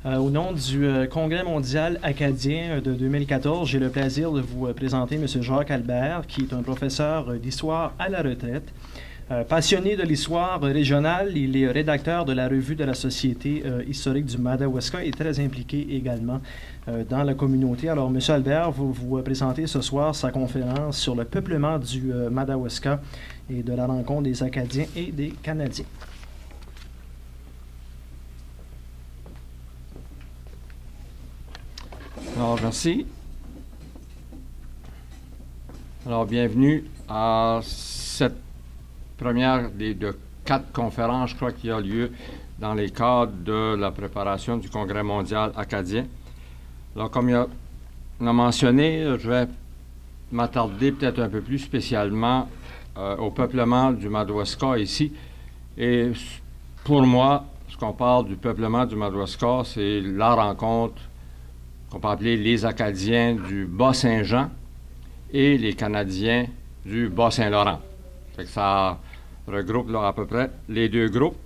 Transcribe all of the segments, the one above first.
Au nom du Congrès mondial acadien de 2014, j'ai le plaisir de vous présenter M. Jacques Albert, qui est un professeur d'histoire à la retraite. Passionné de l'histoire régionale, il est rédacteur de la Revue de la Société historique du Madawaska et très impliqué également dans la communauté. Alors, M. Albert va vous présenter ce soir sa conférence sur le peuplement du Madawaska et de la rencontre des Acadiens et des Canadiens. Alors, merci. Alors, bienvenue à cette première de 4 conférences, je crois, qui a lieu dans les cadres de la préparation du Congrès mondial acadien. Alors, comme on a mentionné, je vais m'attarder peut-être un peu plus spécialement au peuplement du Madawaska ici. Et pour moi, ce qu'on parle du peuplement du Madawaska, c'est la rencontre qu'on peut appeler les Acadiens du Bas-Saint-Jean et les Canadiens du Bas-Saint-Laurent. Fait que ça regroupe là, à peu près les deux groupes.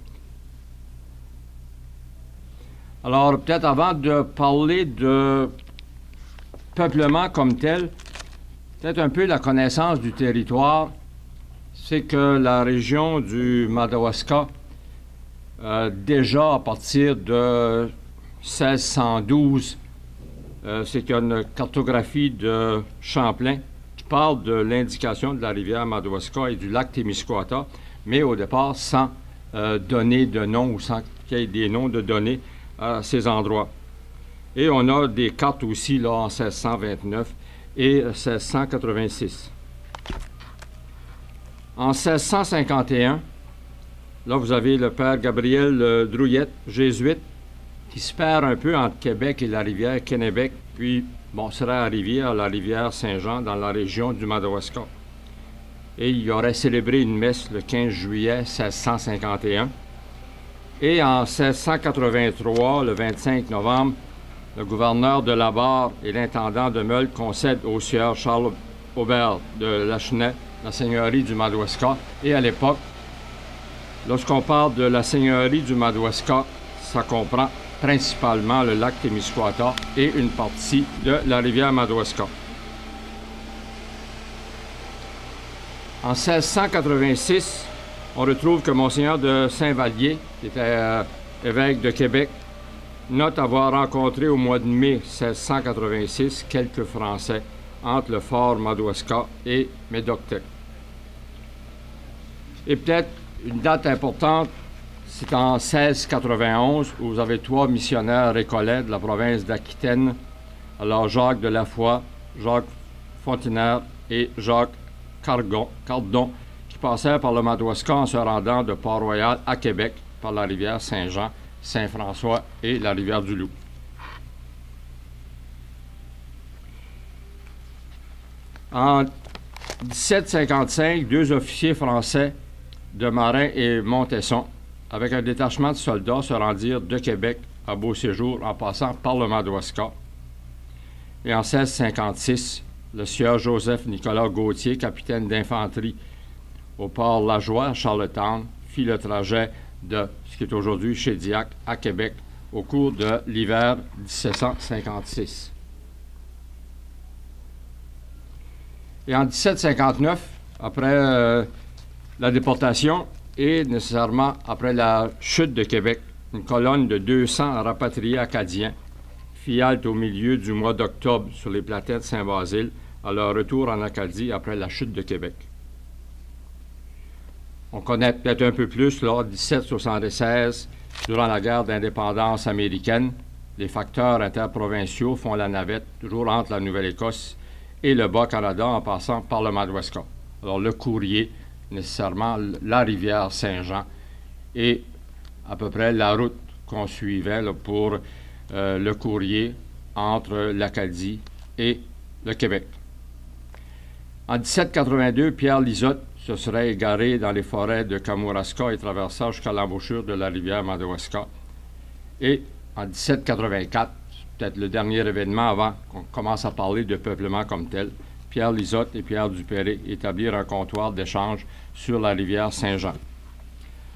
Alors, peut-être avant de parler de peuplement comme tel, peut-être un peu la connaissance du territoire, c'est que la région du Madawaska, déjà à partir de 1612, c'est qu'il y a une cartographie de Champlain qui parle de l'indication de la rivière Madawaska et du lac Témiscouata, mais au départ sans donner de nom ou sans qu'il y ait des noms de données à ces endroits. Et on a des cartes aussi là, en 1629 et 1686. En 1651, là vous avez le père Gabriel Drouillette, jésuite, qui se perd un peu entre Québec et la rivière Kennebec, puis, bon, serait la rivière Saint-Jean, dans la région du Madawaska. Et il aurait célébré une messe le 15 juillet 1651. Et en 1683, le 25 novembre, le gouverneur de la Barre et l'intendant de Meulles concèdent au sieur Charles Aubert de Lachenay la seigneurie du Madawaska. Et à l'époque, lorsqu'on parle de la seigneurie du Madawaska, ça comprend principalement le lac Témiscouata et une partie de la rivière Madawaska. En 1686, on retrouve que Monseigneur de Saint-Vallier, qui était évêque de Québec, note avoir rencontré au mois de mai 1686 quelques Français entre le fort Madawaska et Médoctec. Et peut-être une date importante, c'est en 1691 où vous avez 3 missionnaires récollets de la province d'Aquitaine, alors Jacques de la Foix, Jacques Fontenaire et Jacques Cardon, qui passèrent par le Madawaska en se rendant de Port-Royal à Québec par la rivière Saint-Jean, Saint-François et la rivière du Loup. En 1755, 2 officiers français de Marin et Montesson, avec un détachement de soldats, se rendirent de Québec à Beauséjour en passant par le Madawaska. Et en 1656, le sieur Joseph-Nicolas Gauthier, capitaine d'infanterie au port Lajoie à Charlottetown, fit le trajet de ce qui est aujourd'hui Chédiac à Québec au cours de l'hiver 1756. Et en 1759, après la déportation, et nécessairement après la chute de Québec, une colonne de 200 rapatriés acadiens fit halte au milieu du mois d'octobre sur les plateaux de Saint-Basile à leur retour en Acadie après la chute de Québec. On connaît peut-être un peu plus, lors de 1776, durant la guerre d'indépendance américaine, les facteurs interprovinciaux font la navette toujours entre la Nouvelle-Écosse et le Bas-Canada en passant par le Madawaska. Alors le courrier, nécessairement la rivière Saint-Jean et à peu près la route qu'on suivait là, pour le courrier entre l'Acadie et le Québec. En 1782, Pierre Lisotte se serait égaré dans les forêts de Kamouraska et traversa jusqu'à l'embouchure de la rivière Madawaska. Et en 1784, peut-être le dernier événement avant qu'on commence à parler de peuplement comme tel, Pierre Lisotte et Pierre Dupéré établirent un comptoir d'échange sur la rivière Saint-Jean.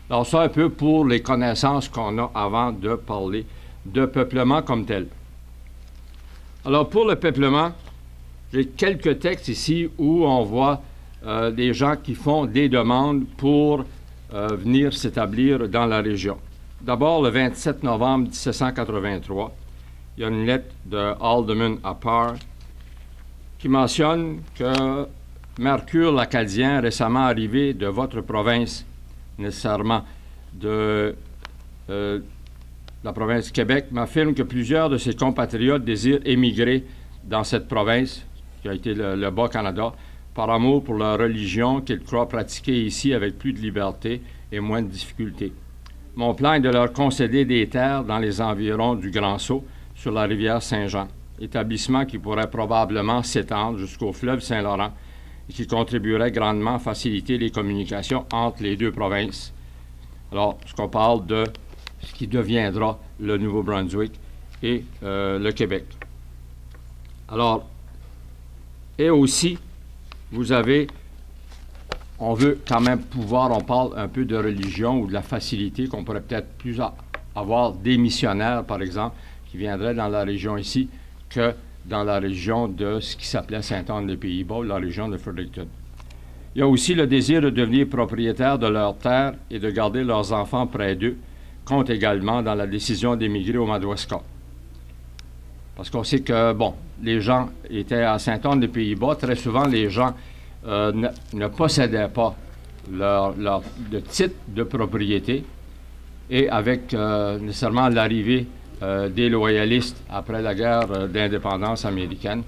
Alors ça un peu pour les connaissances qu'on a avant de parler de peuplement comme tel. Alors, pour le peuplement, j'ai quelques textes ici où on voit des gens qui font des demandes pour venir s'établir dans la région. D'abord, le 27 novembre 1783, il y a une lettre de Alderman à Parr qui mentionne que Mercure l'Acadien, récemment arrivé de votre province, nécessairement de la province du Québec, m'affirme que plusieurs de ses compatriotes désirent émigrer dans cette province, qui a été le Bas-Canada, par amour pour leur religion qu'ils croient pratiquer ici avec plus de liberté et moins de difficultés. Mon plan est de leur concéder des terres dans les environs du Grand Sault, sur la rivière Saint-Jean, établissement qui pourrait probablement s'étendre jusqu'au fleuve Saint-Laurent et qui contribuerait grandement à faciliter les communications entre les deux provinces. Alors, ce qu'on parle de ce qui deviendra le Nouveau-Brunswick et le Québec. Alors, et aussi, vous avez, on veut quand même pouvoir, on parle un peu de religion ou de la facilité qu'on pourrait peut-être plus avoir des missionnaires, par exemple, qui viendraient dans la région ici, que dans la région de ce qui s'appelait Sainte-Anne-des-Pays-Bas, la région de Fredericton. Il y a aussi le désir de devenir propriétaire de leurs terres et de garder leurs enfants près d'eux, compte également dans la décision d'émigrer au Madawaska. Parce qu'on sait que, bon, les gens étaient à Sainte-Anne-des-Pays-Bas, très souvent les gens ne possédaient pas le titre de propriété, et avec nécessairement l'arrivée des loyalistes après la guerre d'indépendance américaine.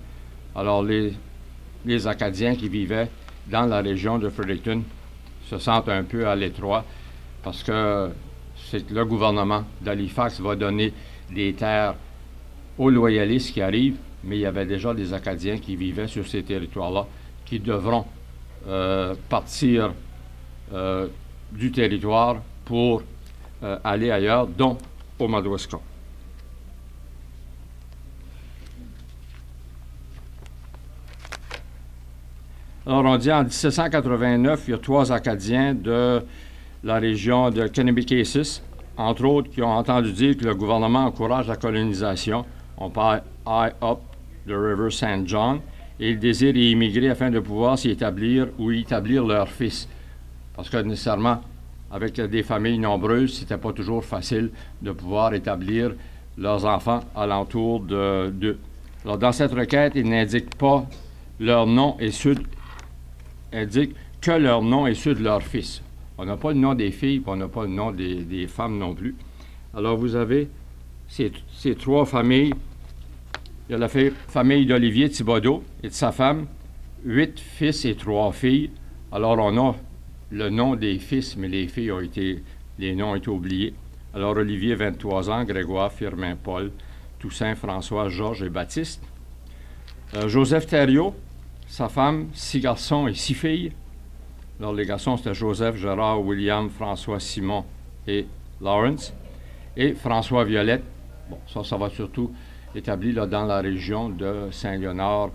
Alors, les Acadiens qui vivaient dans la région de Fredericton se sentent un peu à l'étroit parce que c'est le gouvernement d'Halifax va donner des terres aux loyalistes qui arrivent, mais il y avait déjà des Acadiens qui vivaient sur ces territoires-là qui devront partir du territoire pour aller ailleurs, dont au Madawaska. Alors, on dit en 1789, il y a 3 Acadiens de la région de Kennebecassis, entre autres, qui ont entendu dire que le gouvernement encourage la colonisation. On parle high up the river St. John, et ils désirent y immigrer afin de pouvoir s'y établir ou y établir leurs fils. Parce que nécessairement, avec des familles nombreuses, c'était pas toujours facile de pouvoir établir leurs enfants alentour d'eux. Alors, dans cette requête, ils n'indiquent pas leur nom et ceux indique que leur nom et ceux de leurs fils. On n'a pas le nom des filles, puis on n'a pas le nom des femmes non plus. Alors, vous avez ces 3 familles. Il y a la famille d'Olivier Thibodeau et de sa femme, 8 fils et 3 filles. Alors, on a le nom des fils, mais les filles les noms ont été oubliés. Alors, Olivier, 23 ans, Grégoire, Firmin, Paul, Toussaint, François, Georges et Baptiste. Joseph Thériault, sa femme, 6 garçons et 6 filles. Alors, les garçons, c'était Joseph, Gérard, William, François, Simon et Lawrence. Et François Violette, bon, ça va surtout établi là, dans la région de Saint-Léonard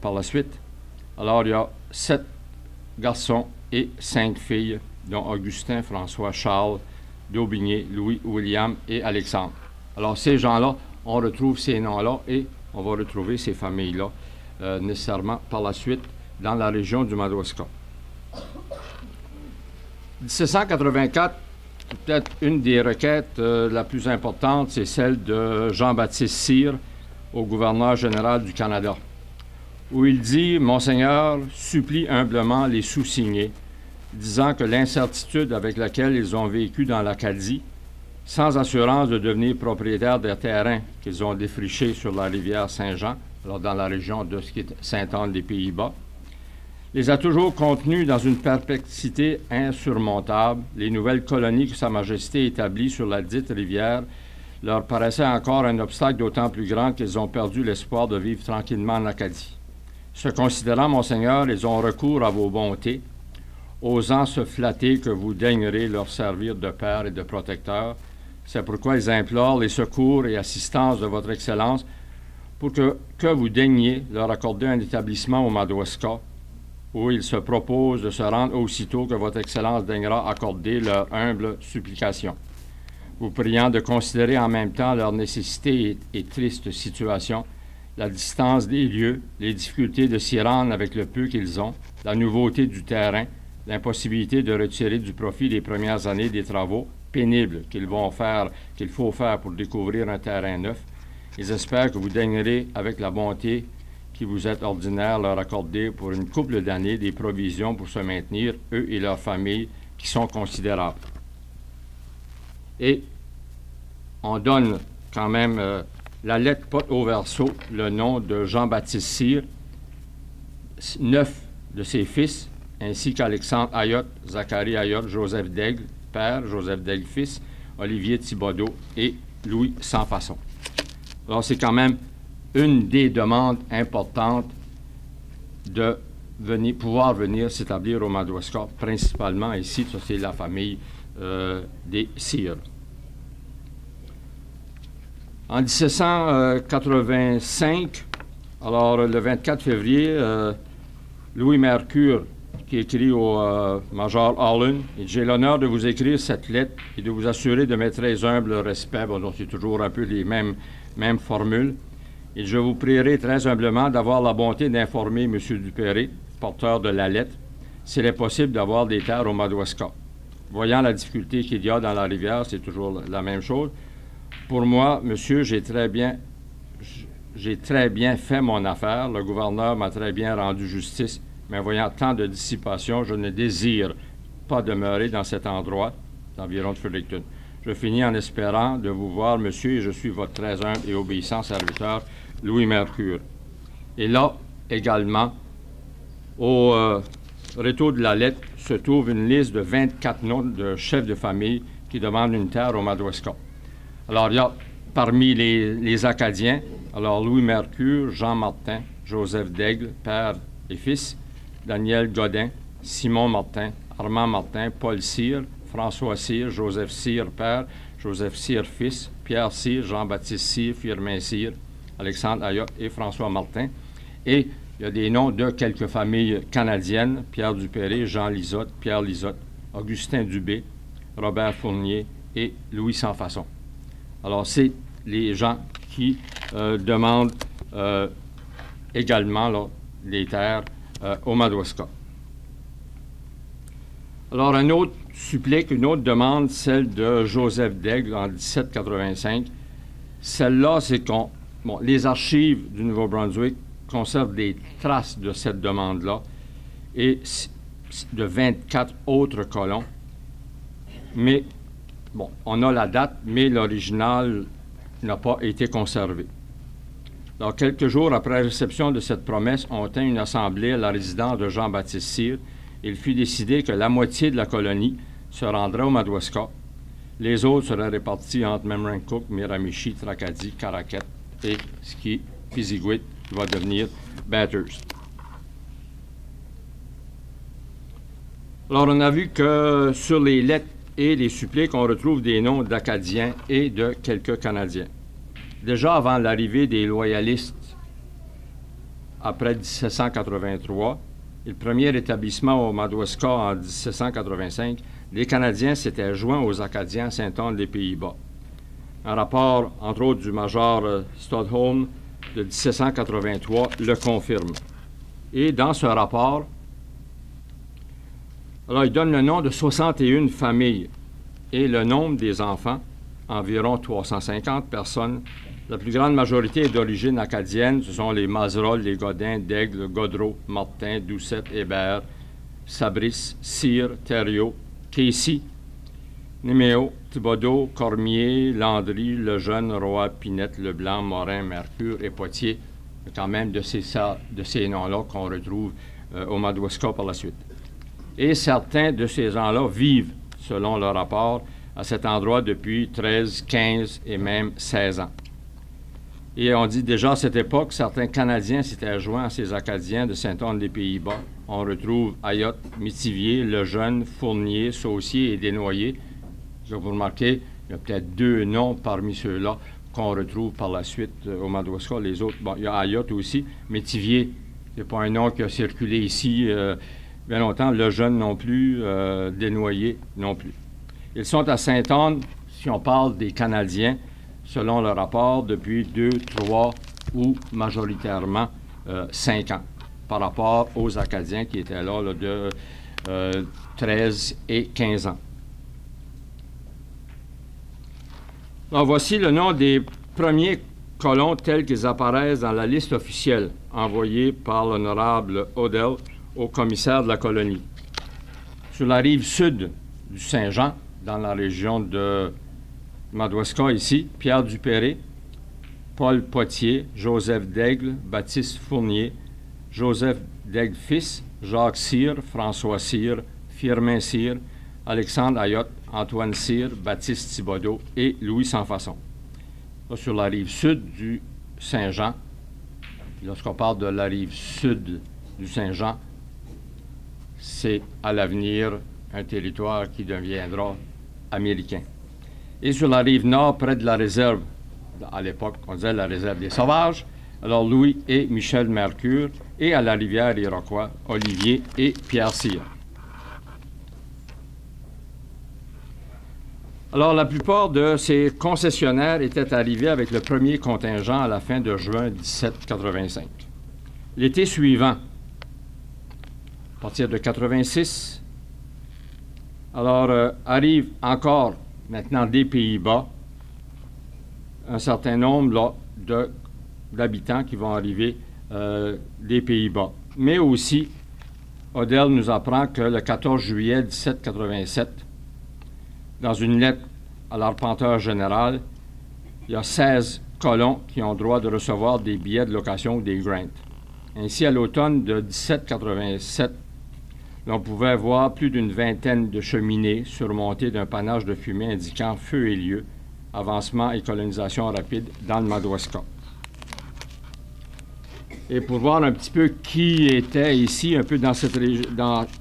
par la suite. Alors, il y a 7 garçons et 5 filles, dont Augustin, François, Charles, Daubigné, Louis, William et Alexandre. Alors, ces gens-là, on retrouve ces noms-là et on va retrouver ces familles-là nécessairement par la suite dans la région du Madawaska. 1784, peut-être une des requêtes la plus importante, c'est celle de Jean-Baptiste Cyr au gouverneur général du Canada, où il dit « Monseigneur supplie humblement les sous-signés, disant que l'incertitude avec laquelle ils ont vécu dans l'Acadie, sans assurance de devenir propriétaires des terrains qu'ils ont défrichés sur la rivière Saint-Jean, alors dans la région de ce qui est Sainte-Anne-des-Pays-Bas, les a toujours contenus dans une perplexité insurmontable. Les nouvelles colonies que Sa Majesté établit sur la dite rivière leur paraissaient encore un obstacle d'autant plus grand qu'ils ont perdu l'espoir de vivre tranquillement en Acadie. Se considérant, Monseigneur, ils ont recours à vos bontés, osant se flatter que vous daignerez leur servir de père et de protecteur. C'est pourquoi ils implorent les secours et assistance de votre Excellence pour que vous daigniez leur accorder un établissement au Madawaska, où ils se proposent de se rendre aussitôt que votre Excellence daignera accorder leur humble supplication. vous priant de considérer en même temps leur nécessité et triste situation, la distance des lieux, les difficultés de s'y rendre avec le peu qu'ils ont, la nouveauté du terrain, l'impossibilité de retirer du profit les premières années des travaux pénibles qu'il faut faire pour découvrir un terrain neuf. Ils espèrent que vous daignerez, avec la bonté qui vous est ordinaire, leur accorder pour une couple d'années des provisions pour se maintenir, eux et leurs familles, qui sont considérables. Et on donne quand même la lettre porte au verso le nom de Jean-Baptiste Cyr, 9 de ses fils, ainsi qu'Alexandre Ayotte, Zacharie Ayotte, Joseph Daigle, père, Joseph Daigle, fils, Olivier Thibodeau et Louis Sans-Façon. Alors, c'est quand même une des demandes importantes de pouvoir venir s'établir au Madawaska, principalement ici, ça c'est la famille des Cyr. En 1785, alors le 24 février, Louis Mercure, qui écrit au Major Harlan, « J'ai l'honneur de vous écrire cette lettre et de vous assurer de mes très humbles respects. » Bon, donc c'est toujours un peu les mêmes formules. « Et je vous prierai très humblement d'avoir la bonté d'informer M. Dupéré, porteur de la lettre, s'il est possible d'avoir des terres au Madawaska. Voyant la difficulté qu'il y a dans la rivière, c'est toujours la même chose. Pour moi, monsieur, j'ai très bien fait mon affaire. Le gouverneur m'a très bien rendu justice, mais voyant tant de dissipation, je ne désire pas demeurer dans cet endroit, d'environ de Fredericton. Je finis en espérant de vous voir, monsieur, et je suis votre très humble et obéissant serviteur, Louis Mercure. » Et là, également, au retour de la lettre, se trouve une liste de 24 noms de chefs de famille qui demandent une terre au Madawaska. Alors, il y a parmi les Acadiens, alors Louis Mercure, Jean Martin, Joseph Daigle, père et fils, Daniel Godin, Simon Martin, Armand Martin, Paul Cyr, François Cyr, Joseph Cyr, père, Joseph Cyr, fils, Pierre Cyr, Jean-Baptiste Cyr, Firmin Cyr, Alexandre Ayotte et François Martin. Et il y a des noms de quelques familles canadiennes, Pierre Dupéré, Jean Lisotte, Pierre Lisotte, Augustin Dubé, Robert Fournier et Louis Sans-Façon. Alors, c'est les gens qui demandent également là, les terres au Madawaska. Alors, un autre supplique, une autre demande, celle de Joseph Daigle en 1785. Celle-là, c'est les archives du Nouveau-Brunswick conservent des traces de cette demande-là et de 24 autres colons. Mais, on a la date, mais l'original n'a pas été conservé. Alors, quelques jours après la réception de cette promesse, on tint une assemblée à la résidence de Jean-Baptiste Cyr. Il fut décidé que la moitié de la colonie se rendrait au Madawaska. Les autres seraient répartis entre Memramcook, Miramichi, Tracadie, Caraquet et ce qui est Pisiquid, qui va devenir Bathurst. Alors, on a vu que sur les lettres et les suppliques, on retrouve des noms d'Acadiens et de quelques Canadiens. Déjà avant l'arrivée des loyalistes, après 1783, et le premier établissement au Madawaska en 1785, les Canadiens s'étaient joints aux Acadiens à Saint-Anne-des-Pays-Bas. Un rapport, entre autres, du major Stodholm de 1783 le confirme. Et dans ce rapport, alors, il donne le nom de 61 familles et le nombre des enfants, environ 350 personnes. La plus grande majorité est d'origine acadienne. Ce sont les Mazerolle, les Godin, Daigle, Godreau, Martin, Doucette, Hébert, Sabris, Cyr, Thériault, Casey, Néméo, Thibodeau, Cormier, Landry, Lejeune, Roy, Pinette, Leblanc, Morin, Mercure et Poitiers. Quand même de ces noms-là qu'on retrouve au Madawaska par la suite. Et certains de ces gens-là vivent, selon le rapport, à cet endroit depuis 13, 15 et même 16 ans. Et on dit déjà à cette époque, certains Canadiens s'étaient joints à ces Acadiens de Saint-Anne-des-Pays-Bas. On retrouve Ayotte, Métivier, Lejeune, Fournier, Saucier et Desnoyers. Vous remarquez, il y a peut-être 2 noms parmi ceux-là qu'on retrouve par la suite au Madawaska. Les autres, il y a Ayotte aussi. Métivier, ce n'est pas un nom qui a circulé ici bien longtemps. Lejeune non plus, Desnoyers non plus. Ils sont à Sainte-Anne, si on parle des Canadiens, selon le rapport, depuis 2, 3 ou majoritairement 5 ans, par rapport aux Acadiens qui étaient là, de 13 et 15 ans. Alors, voici le nom des premiers colons tels qu'ils apparaissent dans la liste officielle envoyée par l'honorable Odell au commissaire de la colonie. Sur la rive sud du Saint-Jean, dans la région de Madawaska ici, Pierre Dupéré, Paul Potier, Joseph Daigle, Baptiste Fournier, Joseph Daigle fils, Jacques Cyr, François Cyr, Firmin Cyr, Alexandre Ayotte, Antoine Cyr, Baptiste Thibodeau et Louis Sansfaçon. Là, sur la rive sud du Saint-Jean, lorsqu'on parle de la rive sud du Saint-Jean, c'est à l'avenir un territoire qui deviendra américain. Et sur la rive nord, près de la réserve, à l'époque, on disait la réserve des Sauvages, alors Louis et Michel Mercure, et à la rivière Iroquois, Olivier et Pierre Cyr. Alors, la plupart de ces concessionnaires étaient arrivés avec le premier contingent à la fin de juin 1785. L'été suivant, à partir de 86, alors arrive encore maintenant des Pays-Bas un certain nombre d'habitants qui vont arriver des Pays-Bas. Mais aussi, Odell nous apprend que le 14 juillet 1787, dans une lettre à l'arpenteur général, il y a 16 colons qui ont droit de recevoir des billets de location ou des grants. Ainsi, à l'automne de 1787, l'on pouvait voir plus d'une vingtaine de cheminées surmontées d'un panache de fumée indiquant feu et lieu, avancement et colonisation rapide dans le Madawaska. Et pour voir un petit peu qui était ici, un peu dans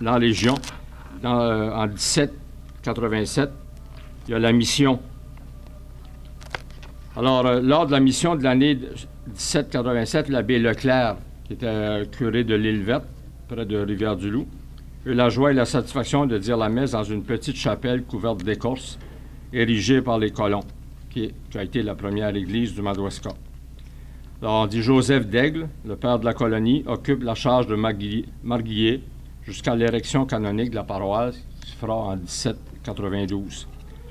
la région, en 1787, il y a la mission. Alors, lors de la mission de l'année 1787, l'abbé Leclerc, qui était curé de l'île Verte, près de Rivière-du-Loup, eut la joie et la satisfaction de dire la messe dans une petite chapelle couverte d'écorce, érigée par les colons, qui a été la première église du Madawaska. Alors, on dit Joseph Daigle, le père de la colonie, occupe la charge de marguillier jusqu'à l'érection canonique de la paroisse, qui se fera en 1792.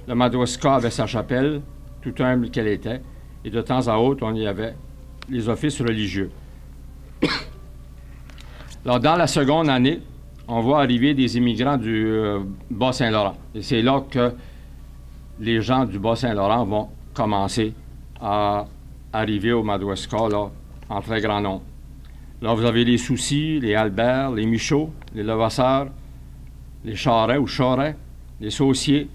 Le Madawaska avait sa chapelle, tout humble qu'elle était, et de temps à autre, on y avait les offices religieux. Alors, dans la seconde année, on voit arriver des immigrants du Bas-Saint-Laurent. Et c'est là que les gens du Bas-Saint-Laurent vont commencer à arriver au Madawaska là, en très grand nombre. Là, vous avez les Soucy, les Albert, les Michaud, les Levasseur, les Charret ou Charret, les Saucier.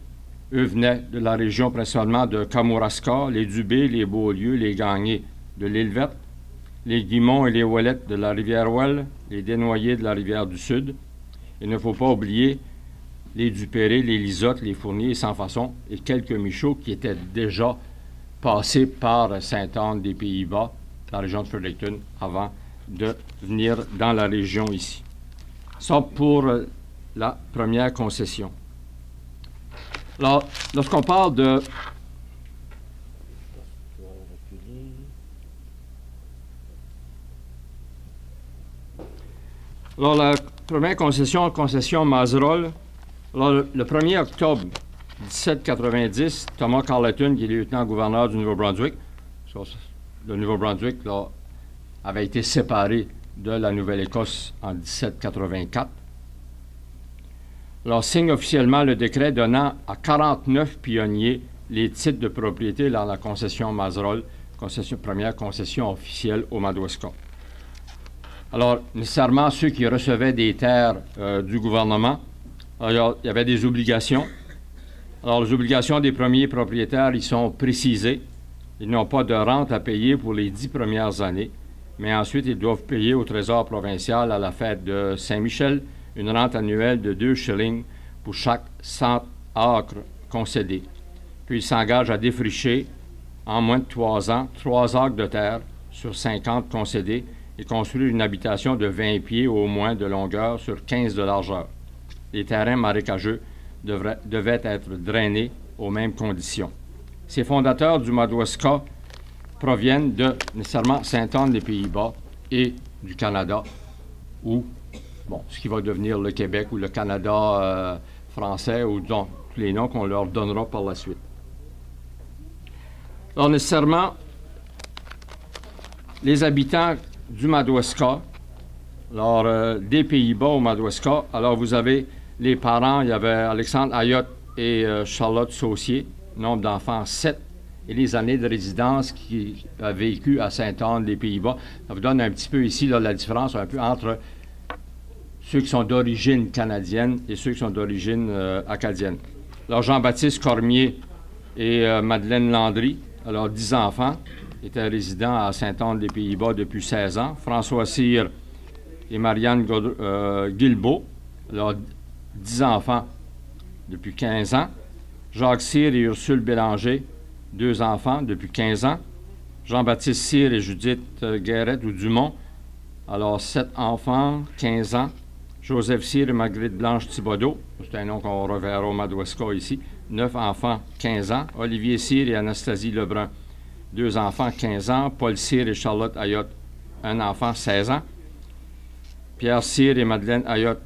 Eux venaient de la région principalement de Kamouraska, les Dubé, les Beaulieu, les Gagné de l'île Verte, les Guimont et les Ouellettes de la rivière Ouelle, les Desnoyers de la rivière du Sud. Il ne faut pas oublier les Dupéré, les Lisotte, les Fournier et Sansfaçon et quelques Michauds qui étaient déjà passés par Sainte-Anne des Pays-Bas, la région de Fredericton, avant de venir dans la région ici. Ça pour la première concession. Alors, lorsqu'on parle de... Alors, la première concession Mazerolle, alors, le 1er octobre 1790, Thomas Carleton, qui est lieutenant-gouverneur du Nouveau-Brunswick, le Nouveau-Brunswick là, avait été séparé de la Nouvelle-Écosse en 1784. Alors, signe officiellement le décret donnant à 49 pionniers les titres de propriété dans la concession Mazerolle, première concession officielle au Madawaska. Alors, nécessairement, ceux qui recevaient des terres du gouvernement, alors, il y avait des obligations. Alors, les obligations des premiers propriétaires, ils sont précisées. Ils n'ont pas de rente à payer pour les 10 premières années, mais ensuite, ils doivent payer au Trésor provincial à la fête de Saint-Michel une rente annuelle de 2 shillings pour chaque 100 acres concédés. Puis, ils s'engagent à défricher en moins de 3 ans 3 acres de terre sur 50 concédés et construire une habitation de 20 pieds au moins de longueur sur 15 de largeur. Les terrains marécageux devaient être drainés aux mêmes conditions. Ces fondateurs du Madawaska proviennent de nécessairement Sainte-Anne-des-Pays-Bas et du Canada, ou bon, ce qui va devenir le Québec ou le Canada français, ou donc tous les noms qu'on leur donnera par la suite. Alors, nécessairement, les habitants du Madawaska, alors des Pays-Bas au Madawaska, alors vous avez les parents, il y avait Alexandre Ayotte et Charlotte Saucier, nombre d'enfants 7, et les années de résidence qui a vécu à Sainte-Anne des Pays-Bas. Ça vous donne un petit peu ici là, la différence un peu entre ceux qui sont d'origine canadienne et ceux qui sont d'origine acadienne. Alors Jean-Baptiste Cormier et Madeleine Landry, alors 10 enfants, étaient résidents à Sainte-Anne des Pays-Bas depuis 16 ans. François Cyr et Marianne Guilbeault, alors 10 enfants depuis 15 ans. Jacques Cyr et Ursule Bélanger, 2 enfants depuis 15 ans. Jean-Baptiste Cyr et Judith Guérette ou Dumont, alors 7 enfants, 15 ans. Joseph Cyr et Marguerite Blanche Thibodeau, c'est un nom qu'on reverra au Madawaska ici, 9 enfants, 15 ans. Olivier Cyr et Anastasie Lebrun, 2 enfants, 15 ans. Paul Cyr et Charlotte Ayotte, 1 enfant, 16 ans. Pierre Cyr et Madeleine Ayotte,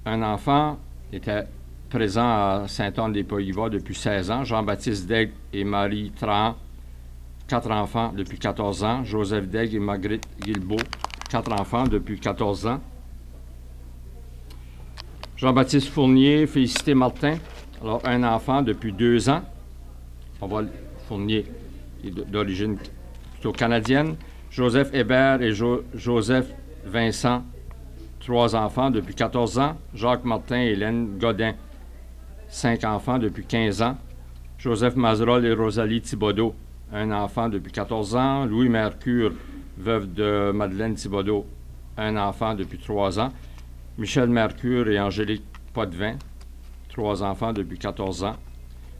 1 enfant, étaient présents à Sainte-Anne-des-Pays-Bas depuis 16 ans. Jean-Baptiste Daigle et Marie Trahan, 4 enfants depuis 14 ans. Joseph Daigle et Marguerite Guilbeault, 4 enfants depuis 14 ans. Jean-Baptiste Fournier, Félicité Martin, alors 1 enfant depuis 2 ans. On voit Fournier d'origine plutôt canadienne. Joseph Hébert et Joseph Vincent, 3 enfants depuis 14 ans. Jacques Martin et Hélène Godin, 5 enfants depuis 15 ans. Joseph Mazerolle et Rosalie Thibodeau, 1 enfant depuis 14 ans. Louis Mercure, veuve de Madeleine Thibodeau, 1 enfant depuis 3 ans. Michel Mercure et Angélique Potvin, 3 enfants depuis 14 ans.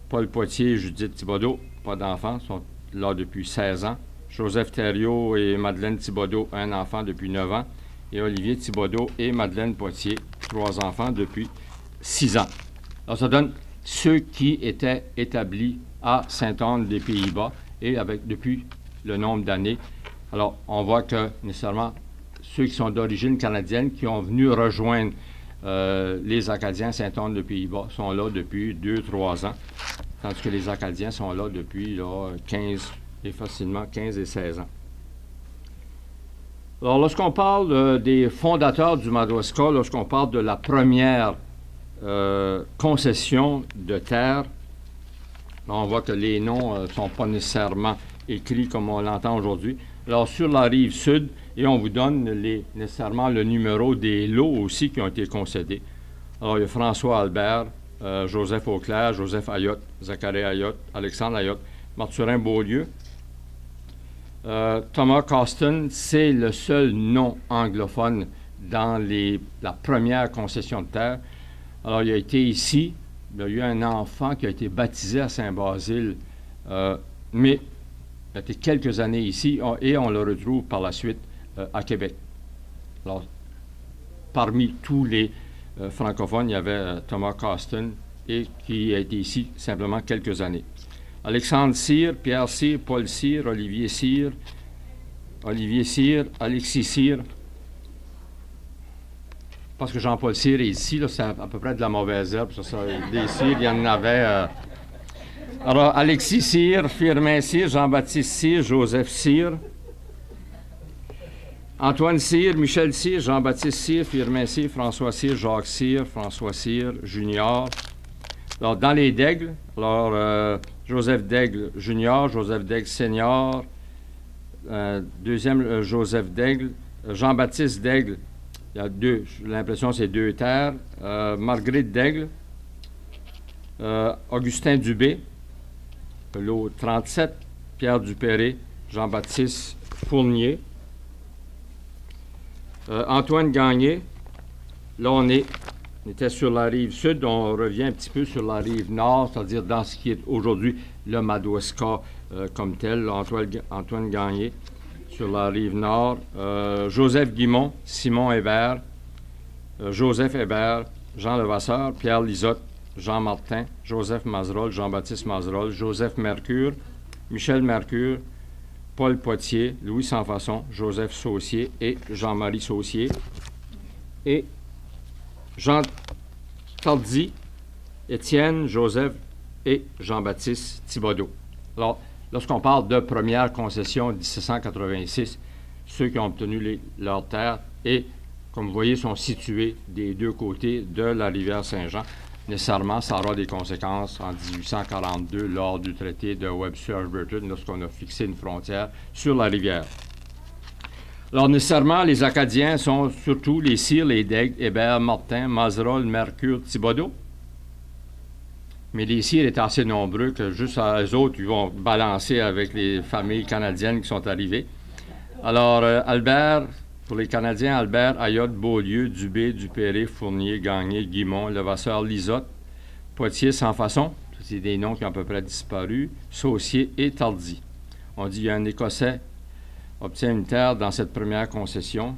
Paul Poitier et Judith Thibodeau, pas d'enfants, sont là depuis 16 ans. Joseph Thériault et Madeleine Thibodeau, 1 enfant depuis 9 ans. Et Olivier Thibodeau et Madeleine Poitier, 3 enfants depuis 6 ans. Alors, ça donne ceux qui étaient établis à Sainte-Anne-des-Pays-Bas et depuis le nombre d'années. Alors, on voit que, nécessairement, ceux qui sont d'origine canadienne, qui ont venu rejoindre les Acadiens Sainte-Anne-des-Pays-Bas, sont là depuis 2-3 ans, tandis que les Acadiens sont là depuis là, 15 et facilement 15 et 16 ans. Alors, lorsqu'on parle des fondateurs du Madawaska, lorsqu'on parle de la première concession de terre, on voit que les noms ne sont pas nécessairement écrits comme on l'entend aujourd'hui. Alors, sur la rive sud, et on vous donne nécessairement le numéro des lots aussi qui ont été concédés. Alors, il y a François Albert, Joseph Auclair, Joseph Ayotte, Zacharie Ayotte, Alexandre Ayotte, Mathurin Beaulieu. Thomas Coston, c'est le seul nom anglophone dans la première concession de terre. Alors, il a été ici, il y a eu un enfant qui a été baptisé à Saint-Basile, mais il a été quelques années ici et on le retrouve par la suite à Québec. Alors, parmi tous les francophones, il y avait Thomas Coston et qui a été ici simplement quelques années. Alexandre Cyr, Pierre Cyr, Paul Cyr, Olivier Cyr, Alexis Cyr. Parce que Jean-Paul Cyr est ici, là, c'est à peu près de la mauvaise herbe. Des Cyr, il y en avait. Alors, Alexis Cyr, Firmin Cyr, Jean-Baptiste Cyr, Joseph Cyr, Antoine Cyr, Michel Cyr, Jean-Baptiste Cyr, Firmin Cyr, François Cyr, Jacques Cyr, François Cyr, Junior. Alors, dans les Daigles, alors, Joseph Daigle Junior, Joseph Daigle Senior, deuxième Joseph Daigle, Jean-Baptiste Daigle, il y a deux, j'ai l'impression c'est 2 terres, Marguerite Daigle, Augustin Dubé, lot 37, Pierre Dupéré, Jean-Baptiste Fournier, Antoine Gagné. Là, on était sur la rive sud, on revient un petit peu sur la rive nord, c'est-à-dire dans ce qui est aujourd'hui le Madawaska comme tel, Antoine Gagné, sur la rive nord. Joseph Guimont, Simon Hébert, Joseph Hébert, Jean Levasseur, Pierre Lisotte, Jean Martin, Joseph Mazerolle, Jean-Baptiste Mazerolle, Joseph Mercure, Michel Mercure, Paul Poitier, Louis Sansfaçon, Joseph Saucier et Jean-Marie Saucier, et Jean Tardy, Étienne, Joseph et Jean-Baptiste Thibodeau. Alors, lorsqu'on parle de première concession 1786, ceux qui ont obtenu leurs terres et, comme vous voyez, sont situés des deux côtés de la rivière Saint-Jean. Nécessairement, ça aura des conséquences en 1842 lors du traité de Webster-Burton, lorsqu'on a fixé une frontière sur la rivière. Alors, nécessairement, les Acadiens sont surtout les Sires, les Daigle, Hébert, Martin, Mazerolle, Mercure, Thibodeau. Mais les Sires étaient assez nombreux que juste eux autres, ils vont balancer avec les familles canadiennes qui sont arrivées. Alors, Albert, pour les Canadiens, Albert, Ayotte, Beaulieu, Dubé, Dupéré, Fournier, Gagné, Guimont, Levasseur, Lisotte, Poitier, Sansfaçon, c'est des noms qui ont à peu près disparu, Saucier et Tardy. On dit qu'il y a un Écossais obtient une terre dans cette première concession,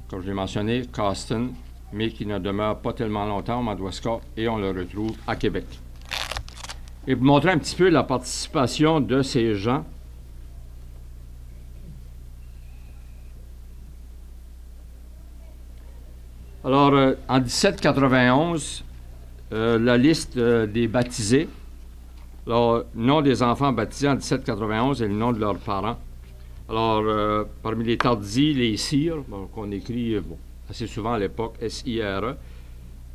comme je l'ai mentionné, Caston, mais qui ne demeure pas tellement longtemps au Madawaska, et on le retrouve à Québec. Et pour montrer un petit peu la participation de ces gens, alors, en 1791, la liste des baptisés, alors, le nom des enfants baptisés en 1791 et le nom de leurs parents. Alors, parmi les Tardy, les Sires, qu'on écrit assez souvent à l'époque, S-I-R-E,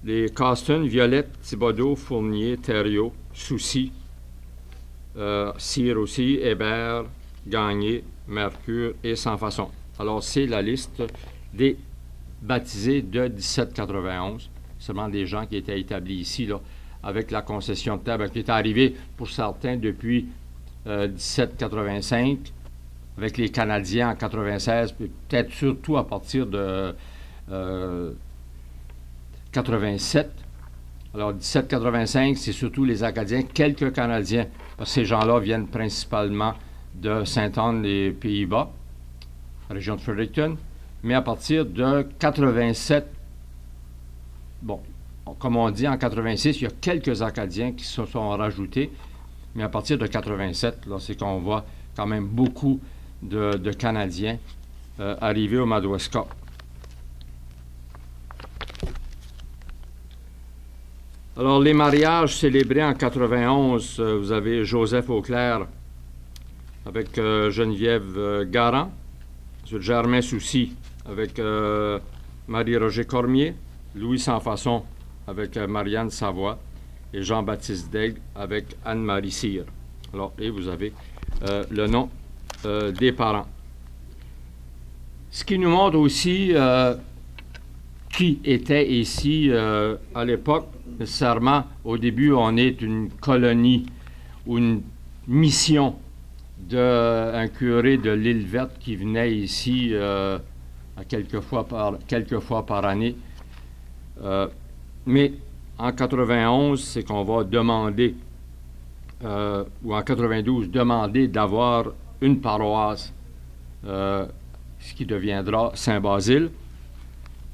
les Caston, Violette, Thibodeau, Fournier, Thériault, Soucy, Sire aussi, Hébert, Gagné, Mercure et Sansfaçon. Alors, c'est la liste des baptisés de 1791, seulement des gens qui étaient établis ici, là, avec la concession de terre, qui est arrivée pour certains depuis 1785, avec les Canadiens en 96, puis peut-être surtout à partir de 87. Alors, 1785, c'est surtout les Acadiens, quelques Canadiens, parce que ces gens-là viennent principalement de Sainte-Anne, les Pays-Bas, région de Fredericton. Mais à partir de 87, bon, comme on dit en 86, il y a quelques Acadiens qui se sont rajoutés, mais à partir de 87, là, c'est qu'on voit quand même beaucoup de Canadiens arriver au Madawaska. Alors, les mariages célébrés en 91, vous avez Joseph Auclair avec Geneviève Garand, M. Germain Soucy avec Marie-Roger Cormier, Louis Sansfaçon avec Marianne Savoie et Jean-Baptiste Daigle avec Anne-Marie Sire. Alors, et vous avez le nom des parents. Ce qui nous montre aussi qui était ici à l'époque. Nécessairement, au début, on est une colonie ou une mission d'un curé de l'île Verte qui venait ici quelques fois par année. Mais en 91, c'est qu'on va demander, ou en 92, demander d'avoir une paroisse, ce qui deviendra Saint-Basile.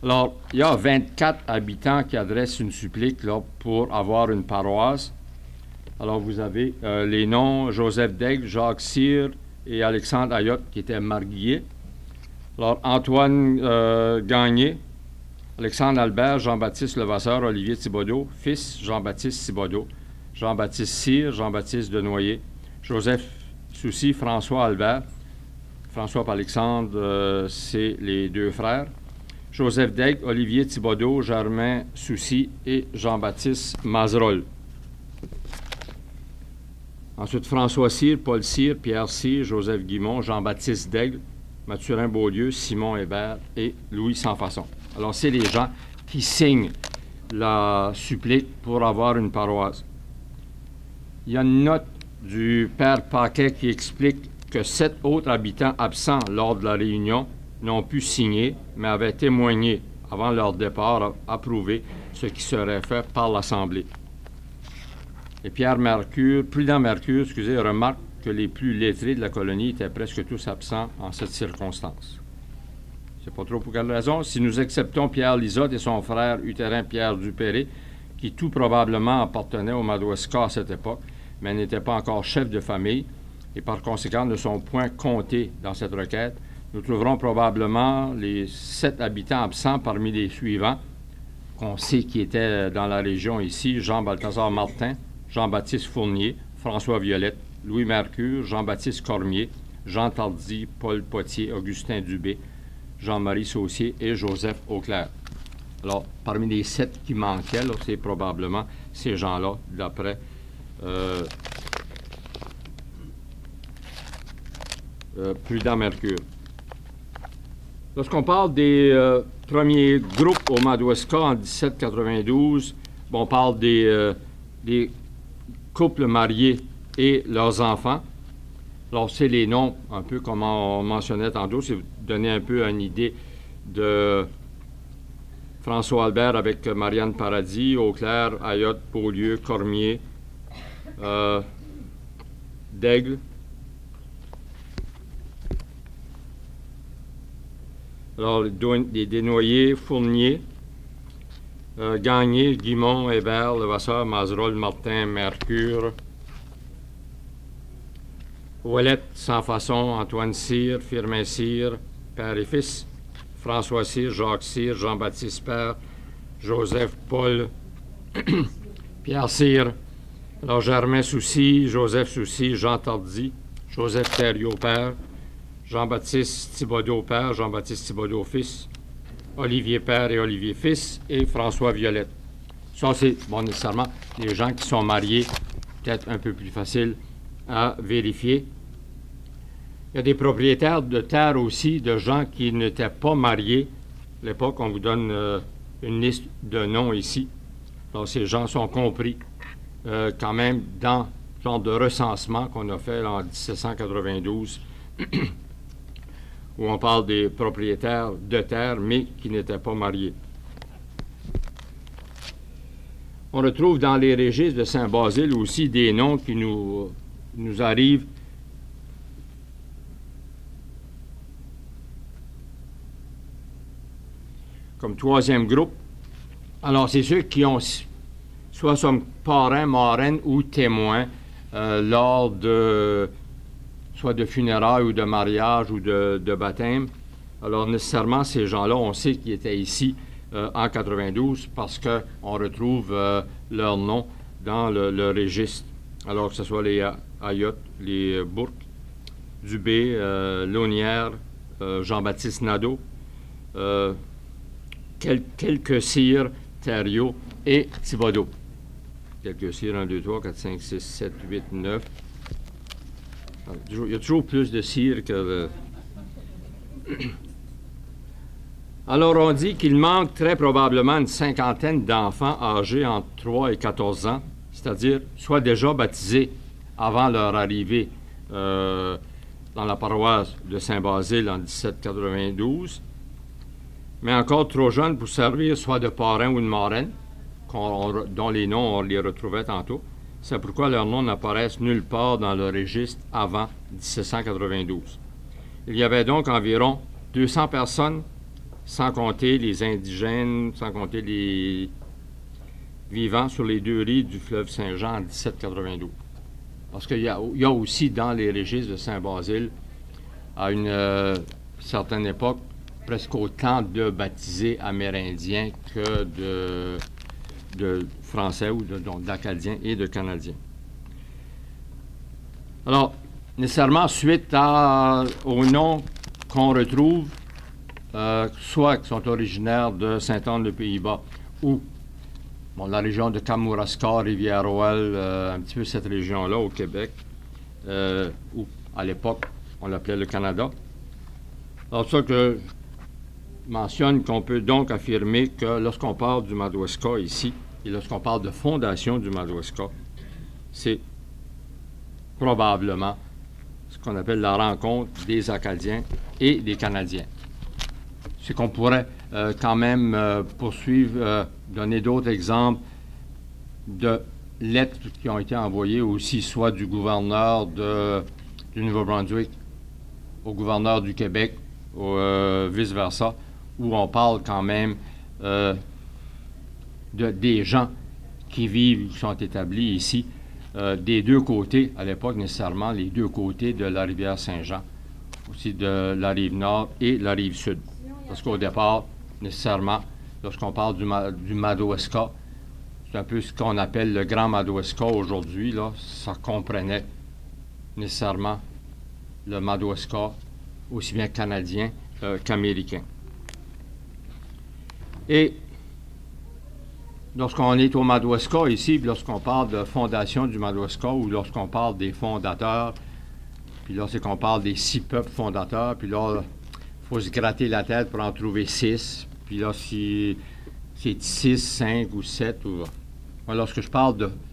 Alors, il y a 24 habitants qui adressent une supplique là, pour avoir une paroisse. Alors, vous avez les noms Joseph Daigle, Jacques Sire et Alexandre Ayotte, qui étaient marguillés. Alors, Antoine Gagné, Alexandre Albert, Jean-Baptiste Levasseur, Olivier Thibodeau, fils Jean-Baptiste Thibodeau, Jean-Baptiste Sire, Jean-Baptiste Denoyer, Joseph Soucy, François Albert. François et Alexandre, c'est les deux frères. Joseph Daigle, Olivier Thibodeau, Germain Soucy et Jean-Baptiste Mazerolle. Ensuite, François Sire, Paul Sire, Pierre Sire, Joseph Guimont, Jean-Baptiste Daigle, Mathurin Beaulieu, Simon Hébert et Louis Sansfaçon. Alors, c'est les gens qui signent la supplique pour avoir une paroisse. Il y a une note du père Paquet qui explique que 7 autres habitants absents lors de la réunion n'ont pu signer, mais avaient témoigné avant leur départ approuvé ce qui serait fait par l'Assemblée. Et Prudent Mercure, remarque que les plus lettrés de la colonie étaient presque tous absents en cette circonstance. Je ne sais pas trop pour quelle raison. Si nous acceptons Pierre Lisotte et son frère utérin Pierre Dupéré, qui tout probablement appartenaient au Madawaska à cette époque, mais n'étaient pas encore chefs de famille, et par conséquent ne sont point comptés dans cette requête. Nous trouverons probablement les 7 habitants absents parmi les suivants, qu'on sait qui étaient dans la région ici: Jean-Balthazar Martin, Jean-Baptiste Fournier, François Violette, Louis Mercure, Jean-Baptiste Cormier, Jean Tardy, Paul Potier, Augustin Dubé, Jean-Marie Saucier et Joseph Auclair. Alors, parmi les 7 qui manquaient, c'est probablement ces gens-là, d'après Prudent Mercure. Lorsqu'on parle des premiers groupes au Madawaska en 1792, on parle des couples mariés et leurs enfants. Alors, c'est les noms, un peu comme on mentionnait tantôt, c'est vous donner un peu une idée de François Albert avec Marianne Paradis, Auclair, Ayotte, Beaulieu, Cormier, Daigle. Alors, les Desnoyers, Fournier, Gagné, Guimont, Hébert, Levasseur, Mazerolle, Martin, Mercure, Ouellette, Sans Façon, Antoine Cyr, Firmin Cyr, Père et Fils, François Cyr, Jacques Cyr, Jean-Baptiste Père, Joseph Paul, Pierre Cyr, alors Germain Soucy, Joseph Soucy, Jean Tardy, Joseph Thériault Père, Jean-Baptiste Thibodeau Père, Jean-Baptiste Thibodeau Fils, Olivier Père et Olivier Fils, et François Violette. Ça, c'est, bon, nécessairement, les gens qui sont mariés, peut-être un peu plus facile à vérifier. Il y a des propriétaires de terre aussi, de gens qui n'étaient pas mariés. À l'époque, on vous donne une liste de noms ici. Donc, ces gens sont compris quand même dans le genre de recensement qu'on a fait en 1792, où on parle des propriétaires de terre, mais qui n'étaient pas mariés. On retrouve dans les registres de Saint-Basile aussi des noms qui nous arrivent comme troisième groupe. Alors, c'est ceux qui ont soit comme parrain, marraine ou témoin lors de soit de funérailles ou de mariage ou de baptême. Alors, nécessairement, ces gens-là, on sait qu'ils étaient ici en 92 parce qu'on retrouve leur nom dans le registre. Alors que ce soit les Ayotte, les Bourque, Dubé, Launière, Jean-Baptiste Nadeau, quelques Cyr, Thériault et Thibodeau. Quelques Cyr, 1, 2, 3, 4, 5, 6, 7, 8, 9. Il y a toujours plus de Cyr que... Alors, on dit qu'il manque très probablement une cinquantaine d'enfants âgés entre 3 et 14 ans, c'est-à-dire soit déjà baptisés avant leur arrivée dans la paroisse de Saint-Basile en 1792, mais encore trop jeunes pour servir soit de parrain ou de marraine, dont les noms, on les retrouvait tantôt. C'est pourquoi leurs noms n'apparaissent nulle part dans le registre avant 1792. Il y avait donc environ 200 personnes, sans compter les indigènes, sans compter les vivants sur les 2 rives du fleuve Saint-Jean en 1792. Parce qu'il y a aussi dans les registres de Saint-Basile, à une certaine époque, presque autant de baptisés amérindiens que de Français ou d'Acadiens et de Canadiens. Alors, nécessairement, suite aux noms qu'on retrouve, soit qui sont originaires de Sainte-Anne-de-Pays-Bas ou la région de Kamouraska, Rivière-Ouelle, un petit peu cette région-là au Québec, où à l'époque on l'appelait le Canada. Alors, ça que je mentionne qu'on peut donc affirmer que lorsqu'on parle du Madawaska ici, et lorsqu'on parle de fondation du Madawaska, c'est probablement ce qu'on appelle la rencontre des Acadiens et des Canadiens. C'est qu'on pourrait quand même poursuivre, donner d'autres exemples de lettres qui ont été envoyées aussi, soit du gouverneur du Nouveau-Brunswick au gouverneur du Québec, ou vice-versa, où on parle quand même des gens qui vivent, qui sont établis ici des deux côtés, à l'époque nécessairement, les deux côtés de la rivière Saint-Jean, aussi de la rive nord et la rive sud. Parce qu'au départ, nécessairement, lorsqu'on parle du Madawaska, c'est un peu ce qu'on appelle le Grand Madawaska aujourd'hui, là, ça comprenait nécessairement le Madawaska, aussi bien canadien qu'américain. Et lorsqu'on est au Madawaska ici, lorsqu'on parle de fondation du Madawaska ou lorsqu'on parle des fondateurs, puis là, c'est qu'on parle des 6 peuples fondateurs, puis là, il faut se gratter la tête pour en trouver 6, puis là, si c'est 6, 5 ou 7, ou...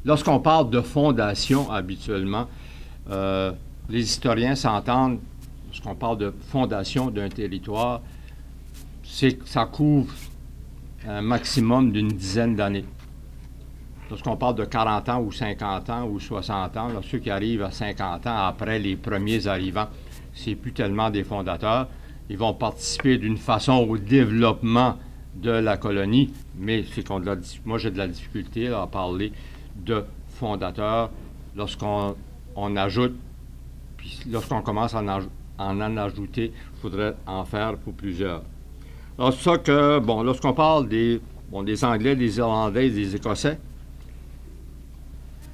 Lorsqu'on parle de fondation, habituellement, les historiens s'entendent, lorsqu'on parle de fondation d'un territoire, c'est que ça couvre un maximum d'une dizaine d'années. Lorsqu'on parle de 40 ans ou 50 ans ou 60 ans, là, ceux qui arrivent à 50 ans après les premiers arrivants, c'est plus tellement des fondateurs. Ils vont participer d'une façon au développement de la colonie, mais c'est moi j'ai de la difficulté là, à parler de fondateurs lorsqu'on ajoute, puis lorsqu'on commence à en ajouter, il faudrait en faire pour plusieurs. Alors c'est ça que, bon, lorsqu'on parle des Anglais, des Irlandais, des Écossais,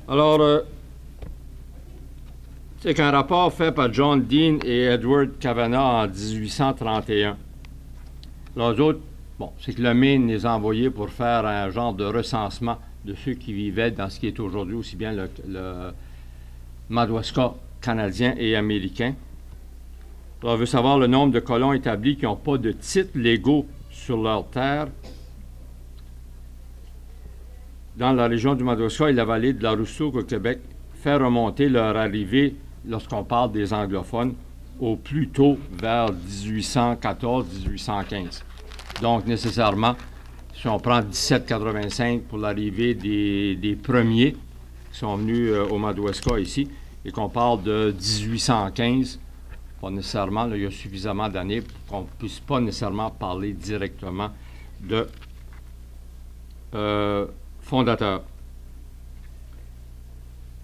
alors c'est qu'un rapport fait par John Dean et Edward Kavanagh en 1831. Les autres, bon, c'est que le Maine les a envoyés pour faire un genre de recensement de ceux qui vivaient dans ce qui est aujourd'hui aussi bien le Madawaska canadien et américain. Alors, on veut savoir le nombre de colons établis qui n'ont pas de titres légaux sur leur terre dans la région du Madawaska et la vallée de l'Aroostook au Québec, fait remonter leur arrivée, lorsqu'on parle des anglophones, au plus tôt vers 1814-1815. Donc, nécessairement, si on prend 1785 pour l'arrivée des premiers qui sont venus au Madawaska ici, et qu'on parle de 1815, pas nécessairement, là, il y a suffisamment d'années pour qu'on ne puisse pas nécessairement parler directement de fondateurs.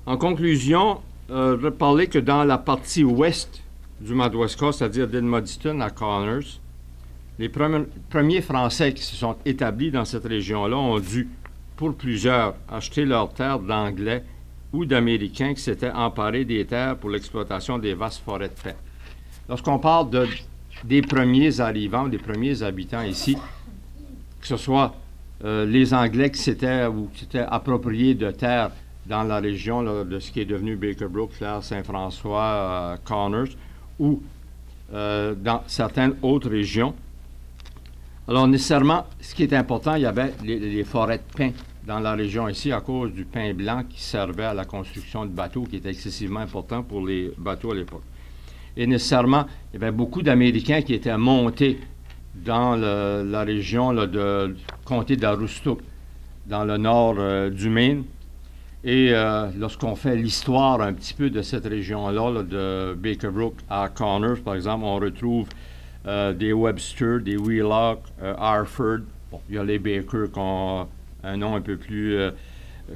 En conclusion, je vais parler que dans la partie ouest du Madawaska, c'est-à-dire d'Edmundston à Connors, les premiers Français qui se sont établis dans cette région-là ont dû, pour plusieurs, acheter leurs terres d'Anglais ou d'Américains qui s'étaient emparés des terres pour l'exploitation des vastes forêts de pins. Lorsqu'on parle des premiers arrivants, des premiers habitants ici, que ce soit les Anglais qui s'étaient appropriés de terres dans la région là, de ce qui est devenu Baker Brook, Clare, Saint-François, Connors, ou dans certaines autres régions. Alors, nécessairement, ce qui est important, il y avait les forêts de pins dans la région ici à cause du pin blanc qui servait à la construction de bateaux, qui était excessivement important pour les bateaux à l'époque. Et nécessairement, il y avait beaucoup d'Américains qui étaient montés dans la région là, du comté d'Aroostook, dans le nord du Maine. Et lorsqu'on fait l'histoire un petit peu de cette région-là, là, de Baker Brook à Connors, par exemple, on retrouve des Webster, des Wheelock, Harford. Bon, il y a les Baker qui ont un nom un peu plus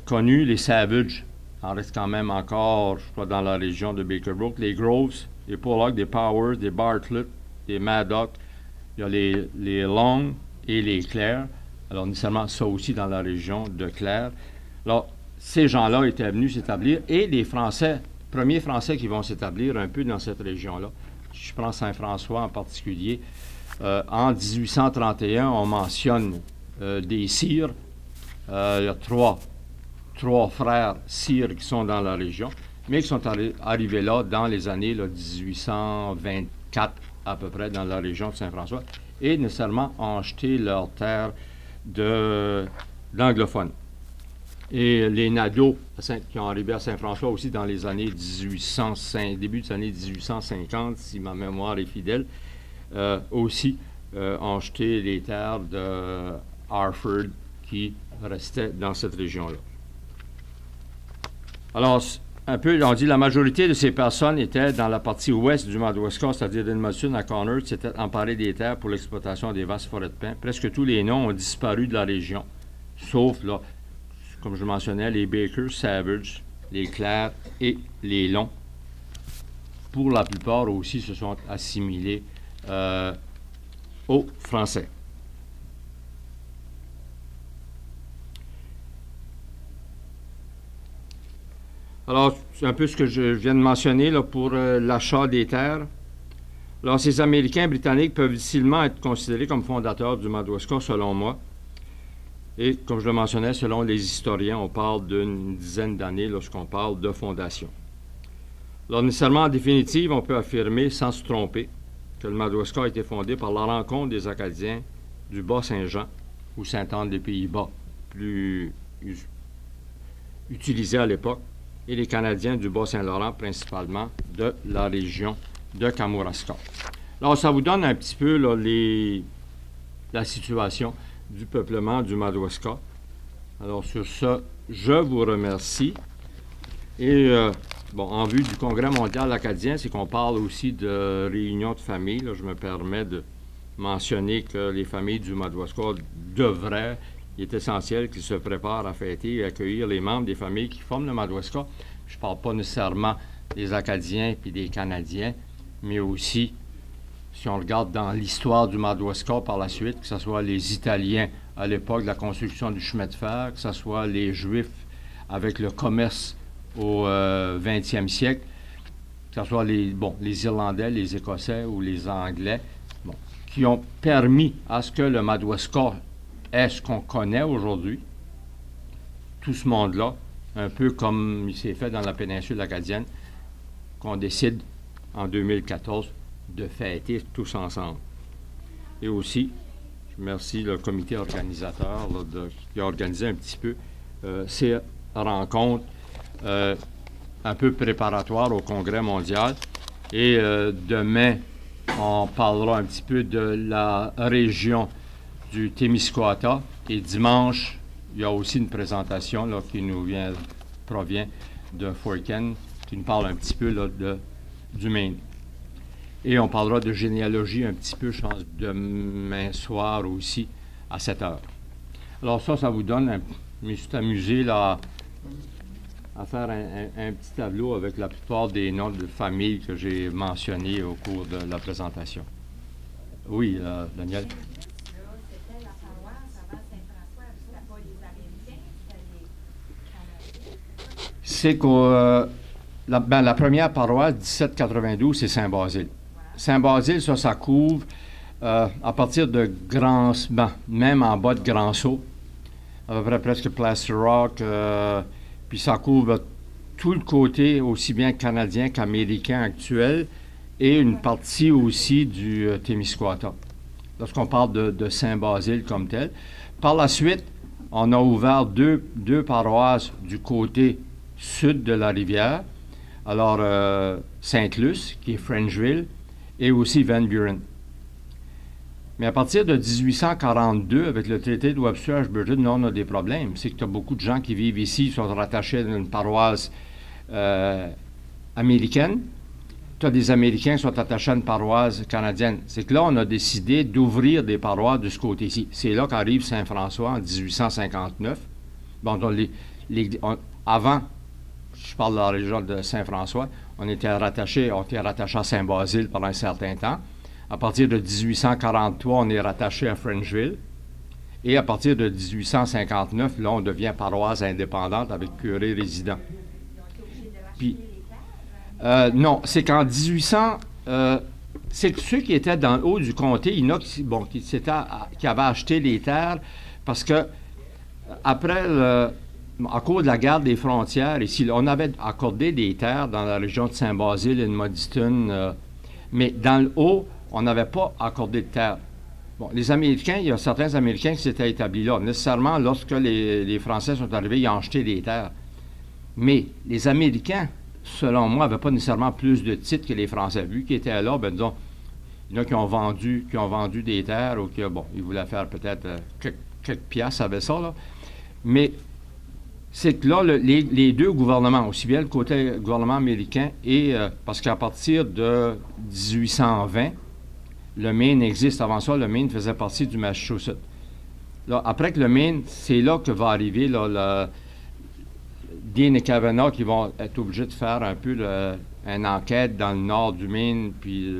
connu. Les Savage en reste quand même encore, je crois, dans la région de Baker Brook. Les Groves, les Pollock, des Powers, des Bartlett, des Maddock. Il y a les Long et les Clare. Alors, nécessairement, ça aussi dans la région de Clare. Alors, ces gens-là étaient venus s'établir et les Français, premiers Français qui vont s'établir un peu dans cette région-là. Je prends Saint-François en particulier. En 1831, on mentionne des sires. Il y a trois frères sires qui sont dans la région, mais qui sont arrivés là dans les années là, 1824 à peu près dans la région de Saint-François et nécessairement ont acheté leurs terres d'anglophones. Et les Nadeaux qui ont arrivé à Saint-François aussi dans les années 1805, début des années 1850, si ma mémoire est fidèle, aussi ont acheté les terres de Harford qui restaient dans cette région-là. Alors, un peu, on dit la majorité de ces personnes étaient dans la partie ouest du Madawaska, c'est-à-dire d'Edmundston à Connors, s'étaient emparés des terres pour l'exploitation des vastes forêts de pins. Presque tous les noms ont disparu de la région, sauf, là, comme je mentionnais, les Baker, Savage, les clairs et les longs. Pour la plupart aussi se sont assimilés aux Français. Alors, c'est un peu ce que je viens de mentionner là, pour l'achat des terres. Alors, ces Américains britanniques peuvent difficilement être considérés comme fondateurs du Madawaska, selon moi. Et, comme je le mentionnais, selon les historiens, on parle d'une dizaine d'années lorsqu'on parle de fondation. Alors, nécessairement, en définitive, on peut affirmer, sans se tromper, que le Madawaska a été fondé par la rencontre des Acadiens du Bas-Saint-Jean, ou Sainte-Anne-des-Pays-Bas, plus utilisé à l'époque, et les Canadiens du Bas-Saint-Laurent, principalement de la région de Kamouraska. Alors, ça vous donne un petit peu là, la situation du peuplement du Madawaska. Alors, sur ce, je vous remercie. Et, bon, en vue du Congrès mondial acadien, c'est qu'on parle aussi de réunions de famille. Là, je me permets de mentionner que les familles du Madawaska devraient, il est essentiel qu'ils se préparent à fêter et accueillir les membres des familles qui forment le Madawaska. Je ne parle pas nécessairement des Acadiens et des Canadiens, mais aussi, si on regarde dans l'histoire du Madawaska par la suite, que ce soit les Italiens à l'époque de la construction du chemin de fer, que ce soit les Juifs avec le commerce au 20e siècle, que ce soit les Irlandais, les Écossais ou les Anglais, qui ont permis à ce que le Madawaska est ce qu'on connaît aujourd'hui. Tout ce monde-là, un peu comme il s'est fait dans la péninsule acadienne, qu'on décide en 2014 de fêter tous ensemble. Et aussi, je remercie le comité organisateur là, qui a organisé un petit peu ces rencontres un peu préparatoires au Congrès mondial. Et demain, on parlera un petit peu de la région du Témiscouata. Et dimanche, il y a aussi une présentation là, qui nous provient de Forken, qui nous parle un petit peu là, du Maine. Et on parlera de généalogie un petit peu, je pense, demain soir aussi, à 7 heures. Alors ça vous donne, je me suis amusé là, à faire un petit tableau avec la plupart des noms de familles que j'ai mentionnés au cours de la présentation. Oui, Daniel. C'est que la première paroisse, 1792, c'est Saint-Basile. Saint-Basile, ça couvre à partir de même en bas de Grand-Sault, à peu près presque Plaster Rock, puis ça couvre tout le côté aussi bien canadien qu'américain actuel et une partie aussi du Témiscouata, lorsqu'on parle de Saint-Basile comme tel. Par la suite, on a ouvert deux paroisses du côté sud de la rivière, alors Saint-Luce, qui est Frenchville, et aussi Van Buren. Mais à partir de 1842, avec le traité de Webster-Ashburton, là, on a des problèmes. C'est que tu as beaucoup de gens qui vivent ici, sont rattachés à une paroisse américaine. Tu as des Américains qui sont attachés à une paroisse canadienne. C'est que là, on a décidé d'ouvrir des paroisses de ce côté-ci. C'est là qu'arrive Saint-François en 1859. Bon, donc avant, je parle de la région de Saint-François, on était rattaché à Saint-Basile pendant un certain temps. À partir de 1843, on est rattaché à Frenchville. Et à partir de 1859, là, on devient paroisse indépendante avec curé résident. Puis, non, c'est qu'en 1800, c'est que ceux qui étaient dans le haut du comté, il y en a qui avaient acheté les terres parce que après à cause de la guerre des frontières, ici, on avait accordé des terres dans la région de Saint-Basile et de Modiston, mais dans le haut, on n'avait pas accordé de terres. Bon, les Américains, il y a certains Américains qui s'étaient établis là. Nécessairement, lorsque les Français sont arrivés, ils ont acheté des terres. Mais les Américains, selon moi, n'avaient pas nécessairement plus de titres que les Français. Vu qu'ils étaient là, ben disons, il y en a qui ont vendu des terres ou qui, bon, ils voulaient faire peut-être quelques piastres avec ça, là. Mais c'est que là, les deux gouvernements, aussi bien le côté gouvernement américain et parce qu'à partir de 1820, le Maine existe. Avant ça, le Maine faisait partie du Massachusetts. Là, après que le Maine, c'est là que va arriver là, Dean et Kavanaugh qui vont être obligés de faire un peu une enquête dans le nord du Maine, puis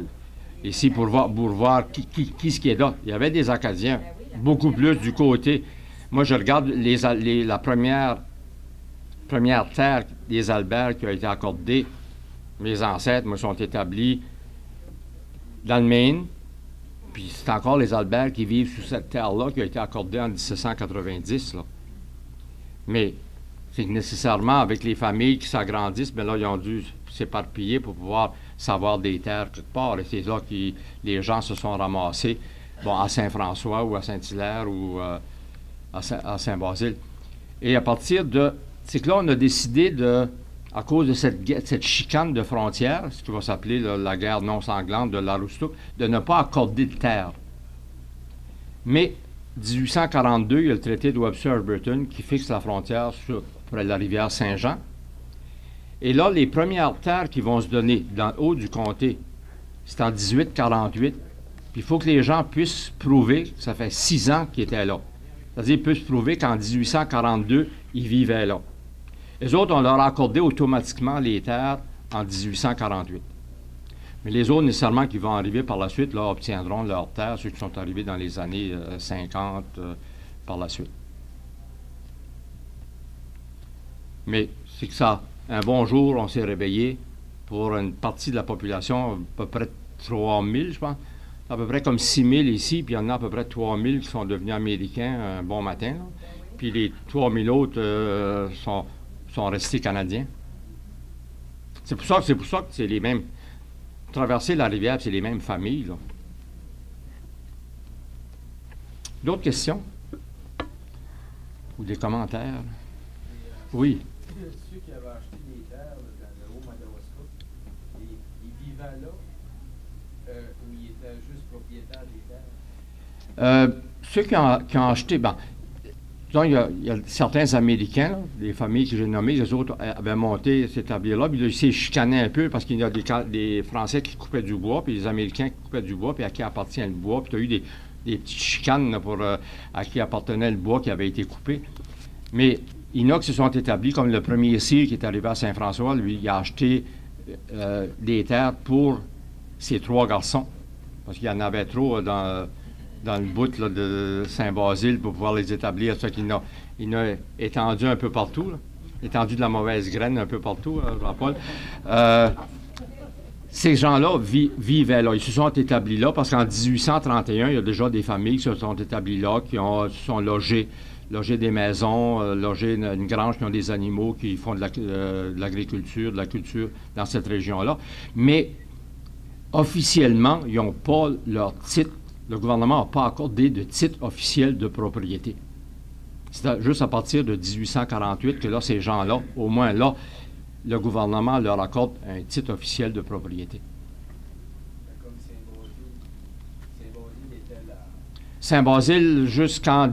ici pour voir qui ce qui est là. Il y avait des Acadiens, beaucoup plus du côté. Moi, je regarde la première terre des Alberts qui a été accordée. Mes ancêtres me sont établis dans le Maine, puis c'est encore les Alberts qui vivent sur cette terre-là qui a été accordée en 1790. Là. Mais c'est que nécessairement, avec les familles qui s'agrandissent, bien là, ils ont dû s'éparpiller pour pouvoir savoir des terres quelque part. Et c'est là que les gens se sont ramassés, bon, à Saint-François ou à Saint-Hilaire ou à Saint-Basile. Et à partir de... C'est que là, on a décidé de, à cause de cette chicane de frontières, ce qui va s'appeler la guerre non sanglante de l'Aroostook, de ne pas accorder de terre. Mais 1842, il y a le traité de Webster-Burton qui fixe la frontière près de la rivière Saint-Jean. Et là, les premières terres qui vont se donner dans le haut du comté, c'est en 1848. Puis il faut que les gens puissent prouver que ça fait 6 ans qu'ils étaient là. C'est-à-dire qu'ils puissent prouver qu'en 1842, ils vivaient là. Les autres, on leur a accordé automatiquement les terres en 1848. Mais les autres, nécessairement, qui vont arriver par la suite, là, obtiendront leurs terres, ceux qui sont arrivés dans les années 50 par la suite. Mais c'est que ça, un bon jour, on s'est réveillé pour une partie de la population, à peu près 3000, je pense, à peu près comme 6000 ici, puis il y en a à peu près 3000 qui sont devenus américains un bon matin. Là. Puis les 3000 autres sont restés canadiens. C'est pour ça que c'est les mêmes. Traverser la rivière, c'est les mêmes familles. Là. D'autres questions? Ou des commentaires? Oui. Ceux qui avaient acheté des terres dans le Haut-Madawaska, ils vivaient là ou ils étaient juste propriétaires des terres? Ceux qui ont acheté, ben, disons, il y a certains Américains, là, des familles que j'ai nommées, les autres avaient monté, s'établir là, puis ils s'est chicané un peu parce qu'il y a des Français qui coupaient du bois, puis les Américains qui coupaient du bois, puis à qui appartient le bois, puis tu as eu des petites chicanes là, à qui appartenait le bois qui avait été coupé. Mais il y en a qui se sont établis, comme le premier sire qui est arrivé à Saint-François, lui, il a acheté des terres pour ses 3 garçons, parce qu'il y en avait trop dans le bout là, de Saint-Basile pour pouvoir les établir. Ça qu'il il a étendu un peu partout, là, étendu de la mauvaise graine un peu partout, Jean-Paul. Ces gens-là vivaient là. Ils se sont établis là parce qu'en 1831, il y a déjà des familles qui se sont établies là, qui se sont logées des maisons, logé une grange, qui ont des animaux, qui font de l'agriculture, de la culture dans cette région-là. Mais officiellement, ils n'ont pas leur titre. Le gouvernement n'a pas accordé de titre officiel de propriété. C'est juste à partir de 1848 que là, ces gens-là, au moins là, le gouvernement leur accorde un titre officiel de propriété. Comme Saint-Basile était là. Saint-Basile, jusqu'en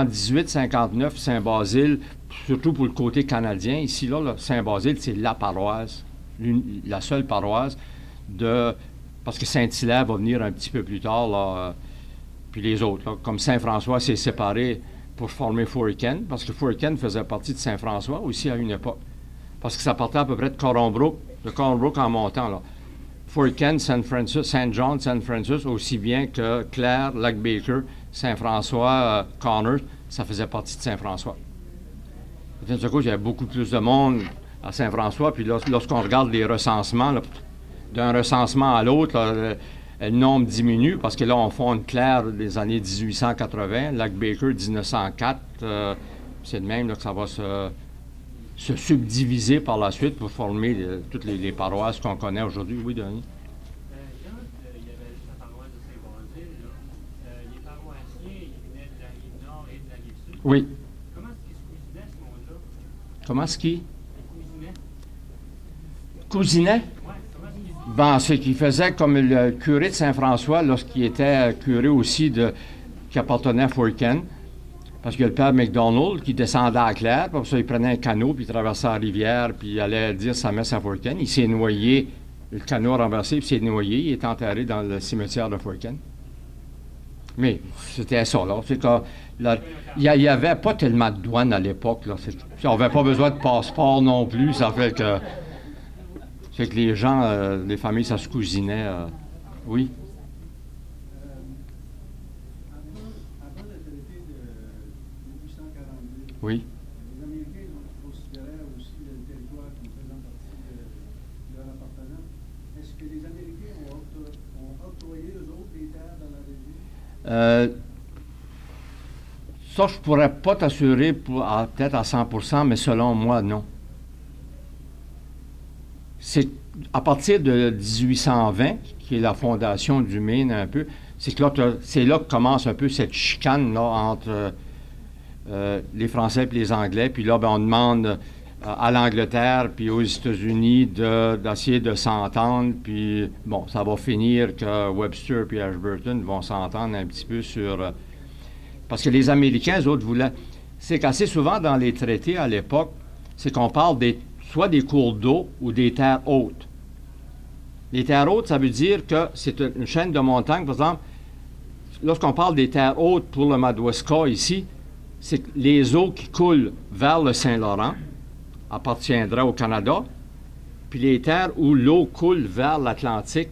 1859, Saint-Basile, surtout pour le côté canadien, ici, là, Saint-Basile, c'est la paroisse, la seule paroisse parce que Saint-Hilaire va venir un petit peu plus tard, là, puis les autres. Là, comme Saint-François s'est séparé pour former Fourken, parce que Fourken faisait partie de Saint-François aussi à une époque. Parce que ça partait à peu près de Cornbrook en montant. Là. Fourken, Saint John, Saint Francis, aussi bien que Clare, Lac-Baker, Saint-François, Connors, ça faisait partie de Saint-François. D'un coup, il y avait beaucoup plus de monde à Saint-François, puis lorsqu'on regarde les recensements, là, d'un recensement à l'autre, le nombre diminue, parce que là, on fonde Clare des années 1880, Lac-Baker 1904, c'est de même là, que ça va se subdiviser par la suite pour former toutes les paroisses qu'on connaît aujourd'hui. Oui, Denis? Quand il y avait la paroisse de Saint-Basile, les paroissiens, ils venaient de la rive nord et de la rive sud. Oui. Comment est-ce qu'ils se cousinaient, ce monde-là? Comment est-ce qu'ils? Ils cousinaient? Cousinaient? Oui, comment est-ce qu'ils se Ben, c'est qu'il faisait comme le curé de Saint-François, lorsqu'il était curé aussi qui appartenait à Fourken. Parce qu'il y a le père McDonald qui descendait à Clare, puis ça, il prenait un canot, puis il traversait la rivière, puis il allait dire sa messe à Fourken. Il s'est noyé, le canot a renversé, puis il s'est noyé, il est enterré dans le cimetière de Fourken. Mais c'était ça, là. C'est que, il n'y avait pas tellement de douane à l'époque, là. On n'avait pas besoin de passeport non plus. Ça fait que les gens, les familles, ça se cousinait. Oui. Avant le traité de 1842, Oui. les Américains considéraient aussi le territoire comme faisant partie de leur appartenance. Est-ce que les Américains ont octroyé aux autres des terres dans la région? Ça, je ne pourrais pas t'assurer peut-être à 100%, mais selon moi, non. C'est à partir de 1820, qui est la fondation du Maine un peu, c'est là que commence un peu cette chicane là, entre les Français et les Anglais. Puis là, ben, on demande à l'Angleterre puis aux États-Unis d'essayer de s'entendre. Puis bon, ça va finir que Webster et Ashburton vont s'entendre un petit peu sur... parce que les Américains, eux autres, voulaient... C'est qu'assez souvent dans les traités à l'époque, c'est qu'on parle soit des cours d'eau ou des terres hautes. Les terres hautes, ça veut dire que c'est une chaîne de montagnes. Par exemple, lorsqu'on parle des terres hautes pour le Madawaska ici, c'est que les eaux qui coulent vers le Saint-Laurent appartiendraient au Canada, puis les terres où l'eau coule vers l'Atlantique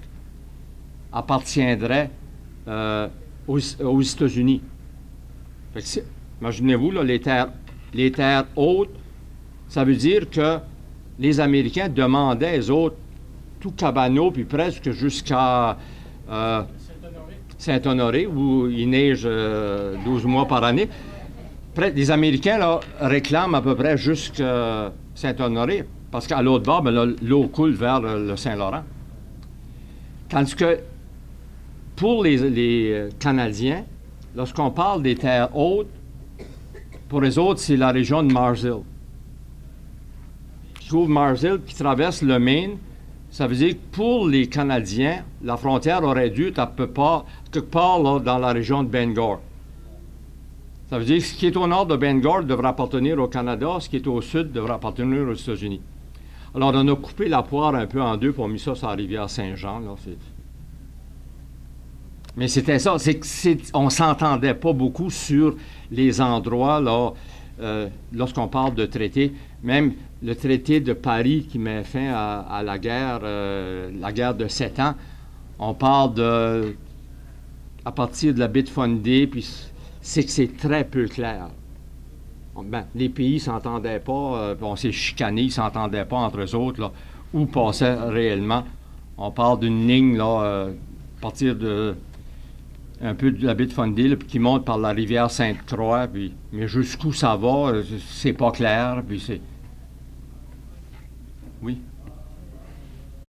appartiendraient aux États-Unis. Imaginez-vous, là, les terres hautes, ça veut dire que les Américains demandaient aux autres tout Cabano, puis presque jusqu'à Saint-Honoré, où il neige 12 mois par année. Les Américains là, réclament à peu près jusqu'à Saint-Honoré, parce qu'à l'autre bord, ben, l'eau coule vers le Saint-Laurent. Tandis que pour les Canadiens, lorsqu'on parle des terres hautes, pour les autres, c'est la région de Marshall. Qui couvre Marshall, qui traverse le Maine. Ça veut dire que pour les Canadiens, la frontière aurait dû être quelque part là, dans la région de Bangor. Ça veut dire que ce qui est au nord de Bangor devrait appartenir au Canada, ce qui est au sud devrait appartenir aux États-Unis. Alors, on a coupé la poire un peu en deux pour mis ça sur la rivière Saint-Jean. Là, mais c'était ça. On ne s'entendait pas beaucoup sur les endroits là, lorsqu'on parle de traités. Même le traité de Paris qui met fin à la guerre de 7 ans, on parle à partir de la baie de Fundy, puis c'est que c'est très peu clair. Ben, les pays ne s'entendaient pas, on s'est chicanés, ils ne s'entendaient pas entre eux autres, là, où passaient réellement. On parle d'une ligne, là, à partir un peu de la baie de Fundy, puis qui monte par la rivière Sainte-Croix, mais jusqu'où ça va, c'est pas clair, puis c'est... Oui.